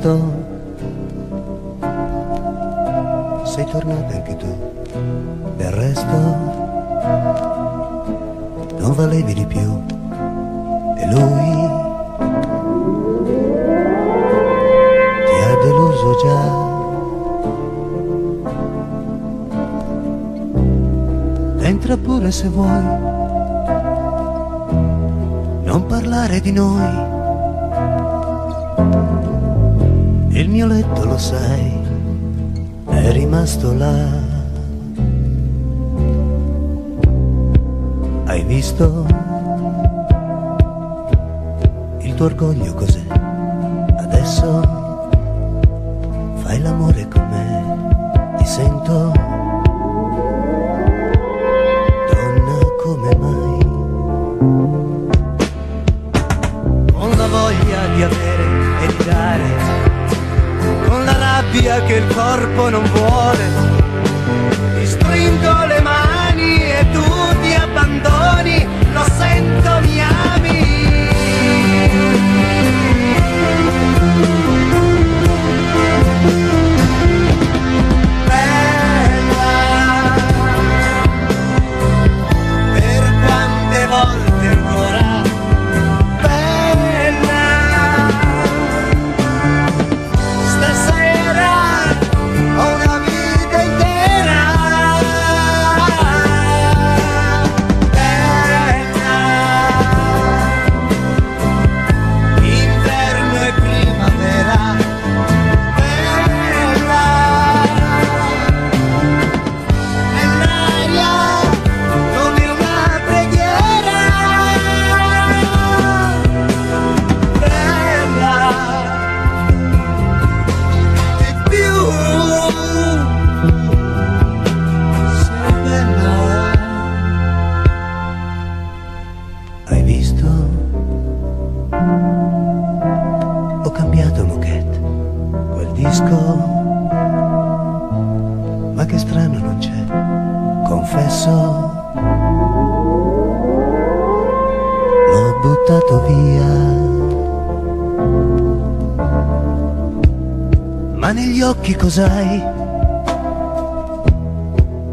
resto sei tornata anche tu. Del resto non valevi di più. E lui ti ha deluso già. Entra pure se vuoi, non parlare di noi. Il mio letto, lo sai, è rimasto là. Hai visto? Il tuo orgoglio cos'è? Adesso fai l'amore con me. Ti sento donna come mai, con la voglia di avere e di dare, con la rabbia che il corpo non vuole. Ti stringo le mani e tu ti abbandoni, lo sento, mi ami. Bella, per quante volte ancora, bella, stasera ho una vita intera. Bella, inverno e primavera. Bella, nell'aria come una preghiera. Bella, di più, sei bella. Hai visto? Ho cambiato moquette, quel disco, ma che strano non c'è, confesso, l'ho buttato via. Ma negli occhi cos'hai?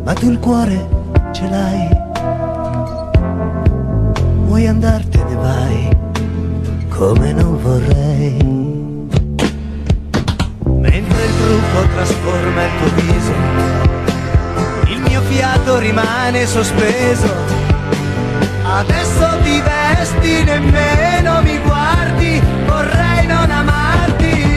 Ma tu il cuore ce l'hai? Vuoi andartene, vai, come non vorrei. Mentre il trucco trasforma il tuo viso, il mio fiato rimane sospeso. Adesso ti vesti, nemmeno mi guardi, vorrei non amarti.